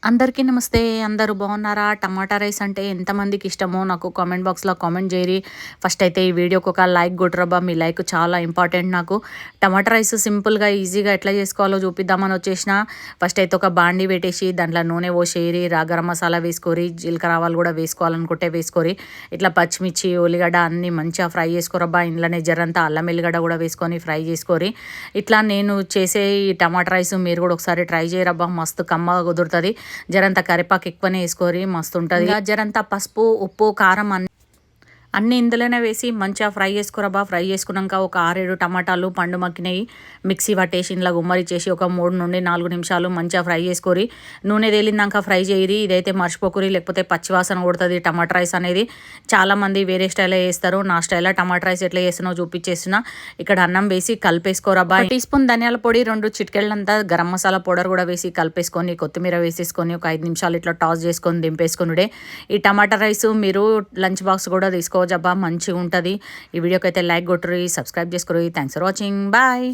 అందరికీ నమస్తే. అందరూ బాగున్నారా? టమాటా రైస్ అంటే ఎంతమందికి ఇష్టమో నాకు కామెంట్ బాక్స్లో కామెంట్ చేయరి. ఫస్ట్ అయితే ఈ వీడియోకి ఒక లైక్ కొట్టురబ్బా, మీ లైక్ చాలా ఇంపార్టెంట్ నాకు. టమాటా రైస్ సింపుల్గా ఈజీగా ఎట్లా చేసుకోవాలో చూపిద్దామని వచ్చేసిన. ఫస్ట్ అయితే ఒక బాండి పెట్టేసి దాంట్లో నూనె పోసేరి, గరం మసాలా వేసుకోరి, జీలకర్ర ఆవాలు కూడా వేసుకోవాలనుకుంటే వేసుకోరి. ఇట్లా పచ్చిమిర్చి, ఉల్లిగడ్డ అన్నీ మంచిగా ఫ్రై చేసుకోరబ్బా. ఇంట్లోనే జరంతా అల్లం ఎల్లిగడ్డ కూడా వేసుకొని ఫ్రై చేసుకోరి. ఇట్లా నేను చేసే ఈ టమాటా రైస్ మీరు కూడా ఒకసారి ట్రై చేయరబ్బా, మస్తు కమ్మగా కుదురుతుంది. జరంత కరివేపాకు ఎక్కువనే వేసుకోరి, మస్తు ఉంటుంది. జరంత పసుపు, ఉప్పు, కారం అన్నీ ఇందులోనే వేసి మంచిగా ఫ్రై చేసుకోరబ్బా. ఫ్రై చేసుకున్నాక ఒక 6-7 టమాటాలు పండు మక్కినవి మిక్సీ పట్టేసి ఇంట్లో గుమ్మరిచ్చేసి ఒక 3 నుండి 4 నిమిషాలు మంచిగా ఫ్రై చేసుకోరి. నూనె తేలిందాక ఫ్రై చేయరి. ఇదైతే మర్చిపోకురి, లేకపోతే పచ్చివాసన కొడుతుంది టమాటా రైస్ అనేది. చాలామంది వేరే స్టైల్లో చేస్తారు. నా స్టైల్లో టమాటా రైస్ ఎట్లా చేసినో చూపించేసిన. ఇక్కడ అన్నం వేసి కలిపేసుకోరబ్బా. టీ స్పూన్ ధనియాల పొడి, 2 చిటికెళ్ళంతా గరం మసాలా పౌడర్ కూడా వేసి కలిపేసుకొని, కొత్తిమీర వేసేసుకొని ఒక 5 నిమిషాలు ఇట్లా టాస్ చేసుకొని దింపేసుకునుడే. ఈ టమాటా రైస్ మీరు లంచ్ బాక్స్ కూడా తీసుకోవచ్చు అబ్బా, మంచిగా ఉంటుంది. ఈ వీడియోకి అయితే లైక్ కొట్టుర్రి, సబ్స్క్రైబ్ చేసుకోరు. Thanks for watching, bye.